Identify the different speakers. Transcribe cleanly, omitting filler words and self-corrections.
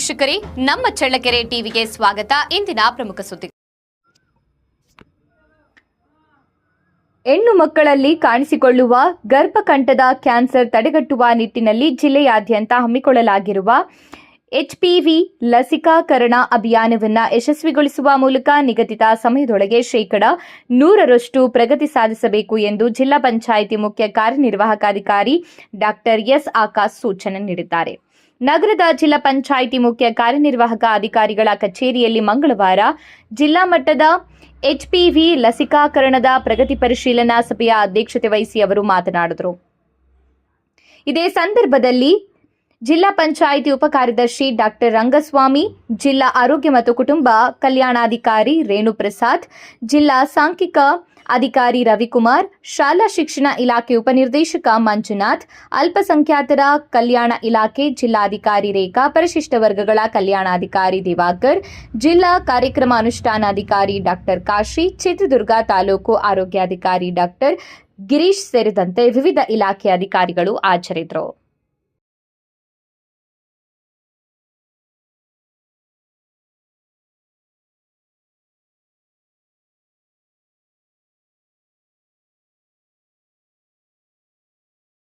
Speaker 1: ವೀಕ್ಷಕರೇ, ನಮ್ಮ ಚಳ್ಳಕೆರೆ ಟಿವಿಗೆ ಸ್ವಾಗತ. ಇಂದಿನ ಪ್ರಮುಖ ಸುದ್ದಿ. ಹೆಣ್ಣು ಮಕ್ಕಳಲ್ಲಿ ಕಾಣಿಸಿಕೊಳ್ಳುವ ಗರ್ಭಕಂಠದ ಕ್ಯಾನ್ಸರ್ ತಡೆಗಟ್ಟುವ ನಿಟ್ಟಿನಲ್ಲಿ ಜಿಲ್ಲೆಯಾದ್ಯಂತ ಹಮ್ಮಿಕೊಳ್ಳಲಾಗಿರುವ HPV ಲಸಿಕಾಕರಣ ಅಭಿಯಾನವನ್ನು ಯಶಸ್ವಿಗೊಳಿಸುವ ಮೂಲಕ ನಿಗದಿತ ಸಮಯದೊಳಗೆ 100% ಪ್ರಗತಿ ಸಾಧಿಸಬೇಕು ಎಂದು ಜಿಲ್ಲಾ ಪಂಚಾಯಿತಿ ಮುಖ್ಯ ಕಾರ್ಯನಿರ್ವಾಹಕಾಧಿಕಾರಿ ಡಾಕ್ಟರ್ ಎಸ್ ಆಕಾಶ್ ಸೂಚನೆ ನೀಡಿದ್ದಾರೆ. ನಗರದ ಜಿಲ್ಲಾ ಪಂಚಾಯಿತಿ ಮುಖ್ಯ ಕಾರ್ಯನಿರ್ವಾಹಕ ಅಧಿಕಾರಿಗಳ ಕಚೇರಿಯಲ್ಲಿ ಮಂಗಳವಾರ ಜಿಲ್ಲಾ ಮಟ್ಟದ HPV ಲಸಿಕಾಕರಣದ ಪ್ರಗತಿ ಪರಿಶೀಲನಾ ಸಭೆಯ ಅಧ್ಯಕ್ಷತೆ ವಹಿಸಿ ಅವರು ಮಾತನಾಡಿದರು. ಇದೇ ಸಂದರ್ಭದಲ್ಲಿ ಜಿಲ್ಲಾ ಪಂಚಾಯಿತಿ ಉಪಕಾರ್ಯದರ್ಶಿ ಡಾಕ್ಟರ್ ರಂಗಸ್ವಾಮಿ, ಜಿಲ್ಲಾ ಆರೋಗ್ಯ ಮತ್ತು ಕುಟುಂಬ ಕಲ್ಯಾಣಾಧಿಕಾರಿ ರೇಣುಪ್ರಸಾದ್, ಜಿಲ್ಲಾ ಸಾಂಖ್ಯಿಕ ಅಧಿಕಾರಿ ರವಿಕುಮಾರ್, ಶಾಲಾ ಶಿಕ್ಷಣ ಇಲಾಖೆ ಉಪನಿರ್ದೇಶಕ ಮಂಜುನಾಥ್, ಅಲ್ಪಸಂಖ್ಯಾತರ ಕಲ್ಯಾಣ ಇಲಾಖೆ ಜಿಲ್ಲಾಧಿಕಾರಿ ರೇಖಾ, ಪರಿಶಿಷ್ಟ ವರ್ಗಗಳ ಕಲ್ಯಾಣಾಧಿಕಾರಿ ದಿವಾಕರ್, ಜಿಲ್ಲಾ ಕಾರ್ಯಕ್ರಮ ಅನುಷ್ಠಾನಾಧಿಕಾರಿ ಡಾಕ್ಟರ್ ಕಾಶಿ, ಚಿತ್ರದುರ್ಗ ತಾಲೂಕು ಆರೋಗ್ಯಾಧಿಕಾರಿ ಡಾಕ್ಟರ್ ಗಿರೀಶ್ ಸೇರಿದಂತೆ ವಿವಿಧ ಇಲಾಖೆ ಅಧಿಕಾರಿಗಳು ಹಾಜರಿದ್ದರು.